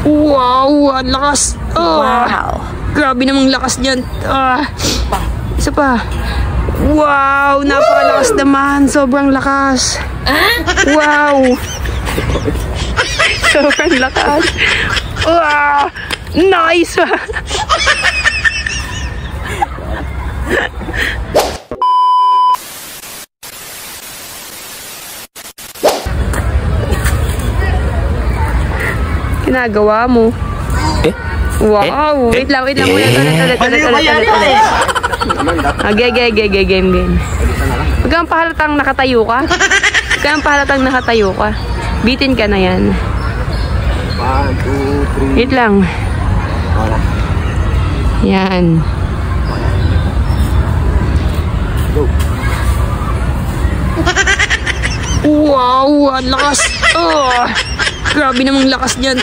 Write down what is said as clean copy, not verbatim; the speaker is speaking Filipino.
Wow, ang lakas. Wow. Grabe namang lakas niyan. Isa pa. Wow, napakalakas naman. Sobrang lakas. Wow. Sobrang lakas. Wow. Nice. Ginagawa mo. Wow. Wait lang. Ulit. Game. Huwag kang pahalatang nakatayo ka. Bitin ka na yan. 1, 2, 3. Wait lang. Yan. Wow, ang lakas. Grabe namang lakas niyan.